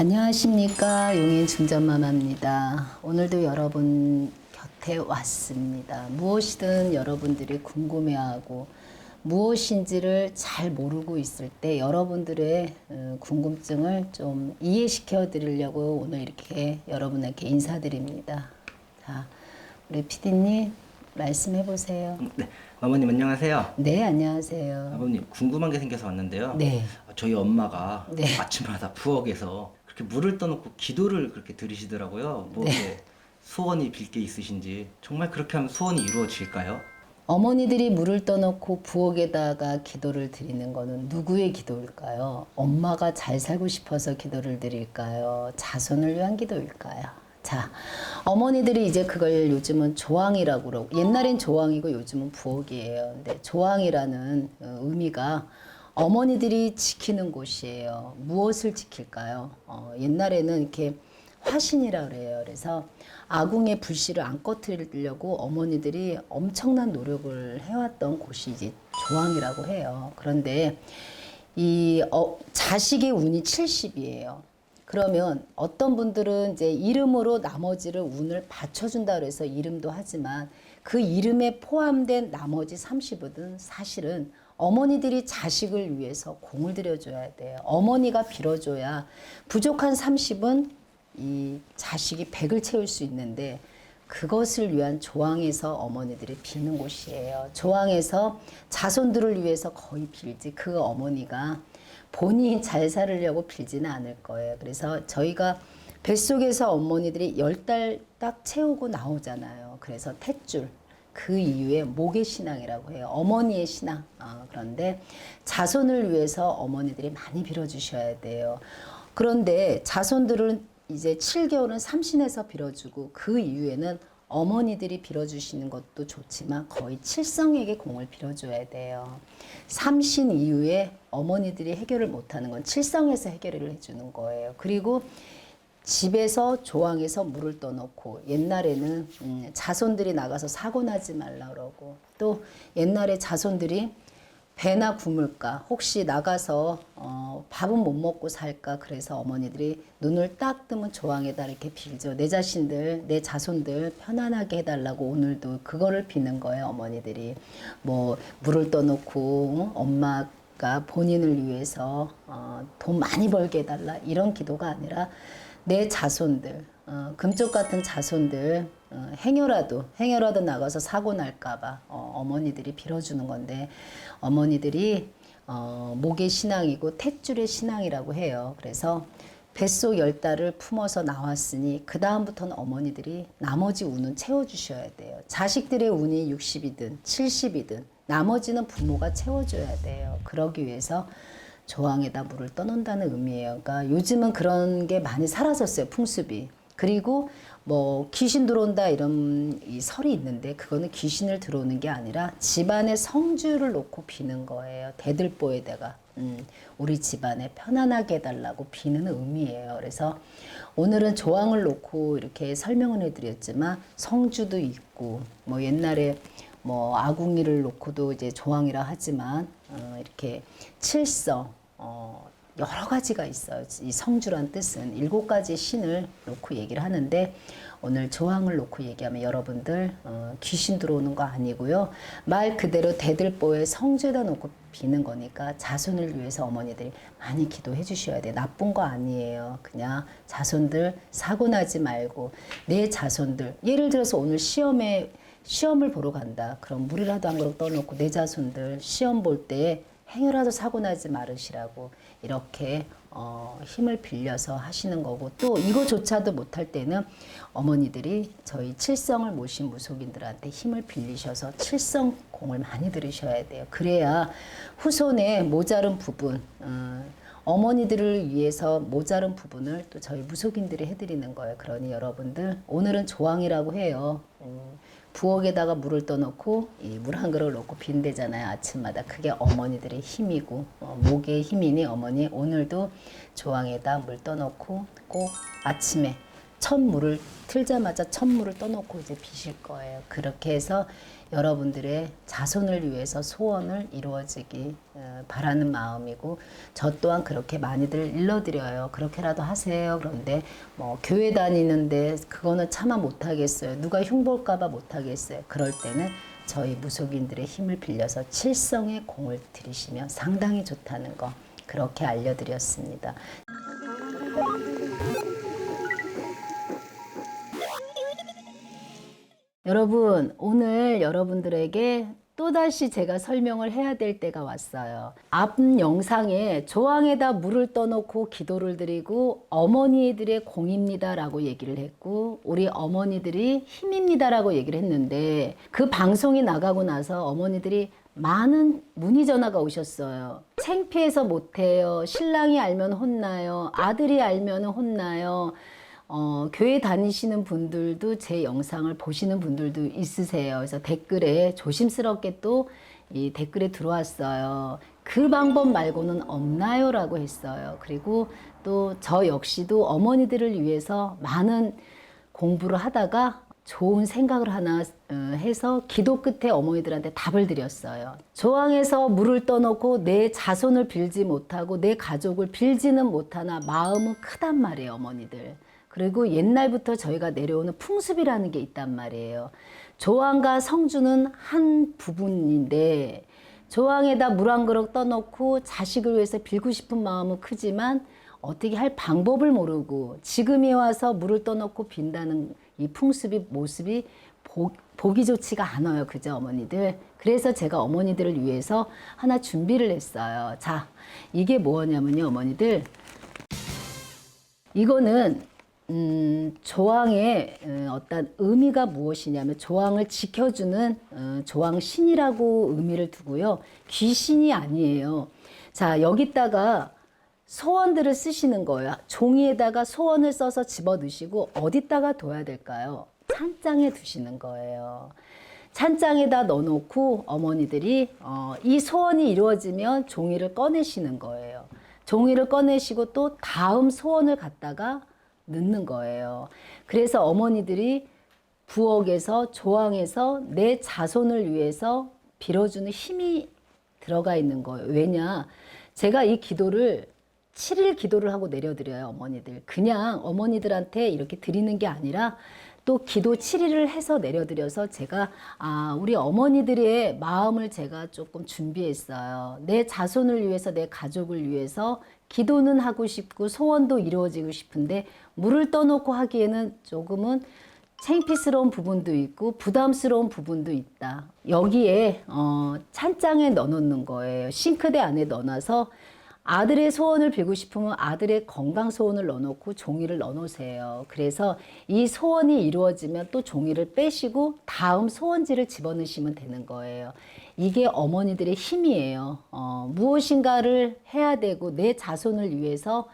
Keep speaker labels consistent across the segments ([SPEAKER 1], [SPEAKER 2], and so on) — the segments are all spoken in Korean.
[SPEAKER 1] 안녕하십니까. 용인 중전마마입니다. 오늘도 여러분 곁에 왔습니다. 무엇이든 여러분들이 궁금해하고 무엇인지를 잘 모르고 있을 때 여러분들의 궁금증을 좀 이해시켜 드리려고 오늘 이렇게 여러분에게 인사드립니다. 자, 우리 PD님 말씀해 보세요.
[SPEAKER 2] 네, 어머님 안녕하세요.
[SPEAKER 1] 네, 안녕하세요.
[SPEAKER 2] 어머님 궁금한 게 생겨서 왔는데요.
[SPEAKER 1] 네.
[SPEAKER 2] 저희 엄마가
[SPEAKER 1] 네.
[SPEAKER 2] 아침마다 부엌에서 그렇게 물을 떠놓고 기도를 그렇게 들으시더라고요. 뭐
[SPEAKER 1] 네.
[SPEAKER 2] 이렇게 소원이 빌 게 있으신지 정말 그렇게 하면 소원이 이루어질까요?
[SPEAKER 1] 어머니들이 물을 떠놓고 부엌에다가 기도를 드리는 거는 누구의 기도일까요? 엄마가 잘 살고 싶어서 기도를 드릴까요? 자손을 위한 기도일까요? 자, 어머니들이 이제 그걸 요즘은 조항이라고 그러고, 옛날엔 조항이고 요즘은 부엌이에요. 근데 조항이라는 의미가 어머니들이 지키는 곳이에요. 무엇을 지킬까요? 옛날에는 이렇게 화신이라 그래요. 그래서 아궁의 불씨를 안 꺼뜨리려고 어머니들이 엄청난 노력을 해왔던 곳이 이제 조항이라고 해요. 그런데 이 자식의 운이 70이에요. 그러면 어떤 분들은 이제 이름으로 나머지를 운을 받쳐준다 그래서 이름도 하지만 그 이름에 포함된 나머지 30은 사실은 어머니들이 자식을 위해서 공을 들여줘야 돼요. 어머니가 빌어줘야 부족한 30은 이 자식이 100을 채울 수 있는데 그것을 위한 조항에서 어머니들이 비는 곳이에요. 조항에서 자손들을 위해서 거의 빌지 그 어머니가 본인이 잘 살으려고 빌지는 않을 거예요. 그래서 저희가 뱃속에서 어머니들이 10달 딱 채우고 나오잖아요. 그래서 탯줄 그 이후에 목의 신앙이라고 해요. 어머니의 신앙. 그런데 자손을 위해서 어머니들이 많이 빌어주셔야 돼요. 그런데 자손들은 이제 7개월은 삼신에서 빌어주고 그 이후에는 어머니들이 빌어주시는 것도 좋지만 거의 칠성에게 공을 빌어줘야 돼요. 삼신 이후에 어머니들이 해결을 못하는 건 칠성에서 해결을 해주는 거예요. 그리고 집에서 조항에서 물을 떠놓고 옛날에는 자손들이 나가서 사고 나지 말라 그러고 또 옛날에 자손들이 배나 굶을까 혹시 나가서 밥은 못 먹고 살까 그래서 어머니들이 눈을 딱 뜨면 조항에다 이렇게 빌죠. 내 자신들 내 자손들 편안하게 해달라고 오늘도 그거를 비는 거예요. 어머니들이 뭐 물을 떠놓고 엄마가 본인을 위해서 돈 많이 벌게 해달라 이런 기도가 아니라 내 자손들 금쪽 같은 자손들 행여라도 나가서 사고 날까봐 어머니들이 빌어주는 건데 어머니들이 목의 신앙이고 탯줄의 신앙이라고 해요. 그래서 뱃속 10달을 품어서 나왔으니 그 다음부터는 어머니들이 나머지 운은 채워주셔야 돼요. 자식들의 운이 60이든 70이든 나머지는 부모가 채워줘야 돼요. 그러기 위해서 조항에다 물을 떠놓는다는 의미예요. 그러니까 요즘은 그런 게 많이 사라졌어요. 풍습이. 그리고 뭐 귀신 들어온다 이런 이 설이 있는데 그거는 귀신을 들어오는 게 아니라 집안에 성주를 놓고 비는 거예요. 대들보에다가 우리 집안에 편안하게 해달라고 비는 의미예요. 그래서 오늘은 조항을 놓고 이렇게 설명을 해드렸지만 성주도 있고 뭐 옛날에 뭐 아궁이를 놓고도 이제 조항이라 하지만 이렇게 칠성 여러 가지가 있어요. 이 성주란 뜻은 7가지 신을 놓고 얘기를 하는데 오늘 조항을 놓고 얘기하면 여러분들 귀신 들어오는 거 아니고요. 말 그대로 대들보에 성주에다 놓고 비는 거니까 자손을 위해서 어머니들이 많이 기도해 주셔야 돼요. 나쁜 거 아니에요. 그냥 자손들 사고 나지 말고 내 자손들 예를 들어서 오늘 시험을 보러 간다. 그럼 물이라도 한 그릇 떠놓고 내 자손들 시험 볼 때 행여라도 사고 나지 말으시라고 이렇게 힘을 빌려서 하시는 거고 또 이거조차도 못할 때는 어머니들이 저희 칠성을 모신 무속인들한테 힘을 빌리셔서 칠성공을 많이 들으셔야 돼요. 그래야 후손에 모자른 부분 어머니들을 위해서 모자른 부분을 또 저희 무속인들이 해드리는 거예요. 그러니 여러분들 오늘은 조항이라고 해요. 부엌에다가 물을 떠놓고 이 물 한 그릇을 넣고 빈대잖아요. 아침마다. 그게 어머니들의 힘이고 목의 힘이니 어머니 오늘도 조항에다 물 떠놓고 꼭 아침에 첫 물을 틀자마자 첫 물을 떠놓고 이제 비실 거예요. 그렇게 해서 여러분들의 자손을 위해서 소원을 이루어지기 바라는 마음이고, 저 또한 그렇게 많이들 일러드려요. 그렇게라도 하세요. 그런데 뭐 교회 다니는데 그거는 차마 못하겠어요. 누가 흉볼까봐 못하겠어요. 그럴 때는 저희 무속인들의 힘을 빌려서 칠성의 공을 들이시면 상당히 좋다는 거, 그렇게 알려드렸습니다. 여러분, 오늘 여러분들에게 또다시 제가 설명을 해야 될 때가 왔어요. 앞 영상에 조항에다 물을 떠놓고 기도를 드리고 어머니들의 공입니다 라고 얘기를 했고, 우리 어머니들이 힘입니다 라고 얘기를 했는데, 그 방송이 나가고 나서 어머니들이 많은 문의 전화가 오셨어요. 창피해서 못해요. 신랑이 알면 혼나요. 아들이 알면 혼나요. 교회 다니시는 분들도 제 영상을 보시는 분들도 있으세요. 그래서 댓글에 조심스럽게 또 이 댓글에 들어왔어요. 그 방법 말고는 없나요? 라고 했어요. 그리고 또 저 역시도 어머니들을 위해서 많은 공부를 하다가 좋은 생각을 하나 해서 기도 끝에 어머니들한테 답을 드렸어요. 조항에서 물을 떠놓고 내 자손을 빌지 못하고 내 가족을 빌지는 못하나 마음은 크단 말이에요, 어머니들. 그리고 옛날부터 저희가 내려오는 풍습이라는 게 있단 말이에요. 조항과 성주는 한 부분인데, 조항에다 물 한 그릇 떠놓고 자식을 위해서 빌고 싶은 마음은 크지만 어떻게 할 방법을 모르고 지금에 와서 물을 떠놓고 빈다는 이 풍습이, 모습이 보기 좋지가 않아요. 그죠, 어머니들? 그래서 제가 어머니들을 위해서 하나 준비를 했어요. 자, 이게 뭐냐면요, 어머니들. 이거는 조항의 어떤 의미가 무엇이냐면, 조항을 지켜주는 조항신이라고 의미를 두고요. 귀신이 아니에요. 자, 여기다가 소원들을 쓰시는 거예요. 종이에다가 소원을 써서 집어 넣으시고 어디다가 둬야 될까요? 찬장에 두시는 거예요. 찬장에다 넣어놓고 어머니들이 이 소원이 이루어지면 종이를 꺼내시는 거예요. 종이를 꺼내시고 또 다음 소원을 갖다가 넣는 거예요. 그래서 어머니들이 부엌에서, 조항에서 내 자손을 위해서 빌어주는 힘이 들어가 있는 거예요. 왜냐? 제가 이 기도를 7일 기도를 하고 내려드려요, 어머니들. 그냥 어머니들한테 이렇게 드리는 게 아니라 또 기도 7일을 해서 내려드려서 제가 우리 어머니들의 마음을 제가 조금 준비했어요. 내 자손을 위해서, 내 가족을 위해서 기도는 하고 싶고 소원도 이루어지고 싶은데 물을 떠놓고 하기에는 조금은 창피스러운 부분도 있고 부담스러운 부분도 있다. 여기에 찬장에 넣어놓는 거예요. 싱크대 안에 넣어놔서 아들의 소원을 빌고 싶으면 아들의 건강 소원을 넣어놓고 종이를 넣어놓으세요. 그래서 이 소원이 이루어지면 또 종이를 빼시고 다음 소원지를 집어넣으시면 되는 거예요. 이게 어머니들의 힘이에요. 무엇인가를 해야 되고 내 자손을 위해서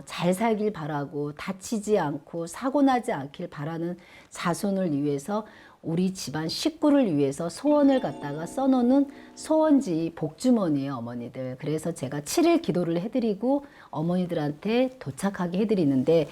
[SPEAKER 1] 잘 살길 바라고 다치지 않고 사고 나지 않길 바라는 자손을 위해서 우리 집안 식구를 위해서 소원을 갖다가 써놓는 소원지 복주머니예요, 어머니들. 그래서 제가 7일 기도를 해드리고 어머니들한테 도착하게 해드리는데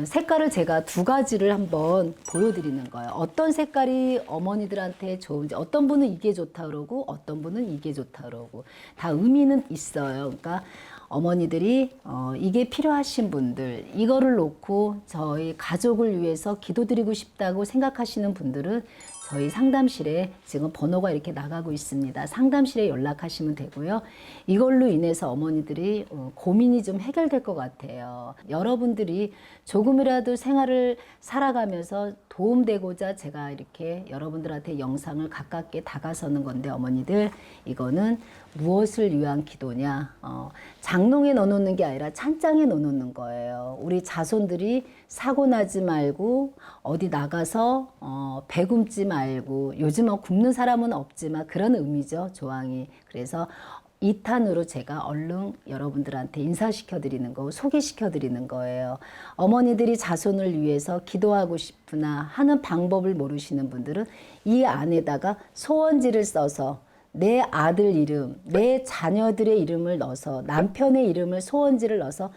[SPEAKER 1] 색깔을 제가 두 가지를 한번 보여드리는 거예요. 어떤 색깔이 어머니들한테 좋은지, 어떤 분은 이게 좋다 그러고 어떤 분은 이게 좋다 그러고 다 의미는 있어요. 그러니까 어머니들이 이게 필요하신 분들, 이거를 놓고 저희 가족을 위해서 기도드리고 싶다고 생각하시는 분들은 저희 상담실에 지금 번호가 이렇게 나가고 있습니다. 상담실에 연락하시면 되고요. 이걸로 인해서 어머니들이 고민이 좀 해결될 것 같아요. 여러분들이 조금이라도 생활을 살아가면서 도움되고자 제가 이렇게 여러분들한테 영상을 가깝게 다가서는 건데, 어머니들 이거는 무엇을 위한 기도냐? 장롱에 넣어놓는 게 아니라 찬장에 넣어놓는 거예요. 우리 자손들이 사고 나지 말고 어디 나가서 배 굶지 말고, 요즘은 굶는 사람은 없지만 그런 의미죠, 조항이. 그래서 2탄으로 제가 얼른 여러분들한테 인사시켜 드리는 거, 소개시켜 드리는 거예요. 어머니들이 자손을 위해서 기도하고 싶으나 하는 방법을 모르시는 분들은 이 안에다가 소원지를 써서 내 아들 이름, 내 자녀들의 이름을 넣어서, 남편의 이름을 소원지를 넣어서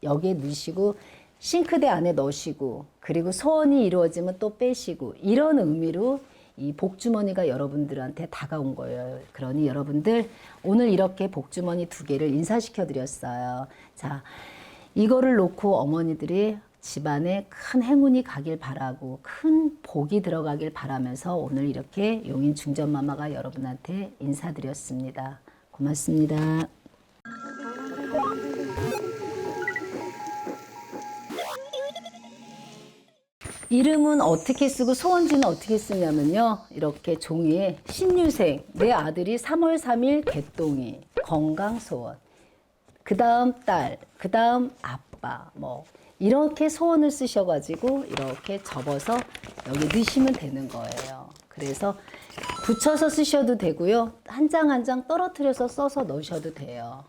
[SPEAKER 1] 여기에 넣으시고 싱크대 안에 넣으시고, 그리고 소원이 이루어지면 또 빼시고, 이런 의미로 이 복주머니가 여러분들한테 다가온 거예요. 그러니 여러분들 오늘 이렇게 복주머니 2개를 인사시켜 드렸어요. 자, 이거를 놓고 어머니들이 집안에 큰 행운이 가길 바라고 큰 복이 들어가길 바라면서 오늘 이렇게 용인 중전마마가 여러분한테 인사드렸습니다. 고맙습니다. 이름은 어떻게 쓰고 소원지는 어떻게 쓰냐면요. 이렇게 종이에 신유생, 내 아들이 3월 3일 개똥이, 건강소원, 그 다음 딸, 그 다음 아빠, 뭐 이렇게 소원을 쓰셔가지고 이렇게 접어서 여기 넣으시면 되는 거예요. 그래서 붙여서 쓰셔도 되고요. 한 장 한 장 떨어뜨려서 써서 넣으셔도 돼요.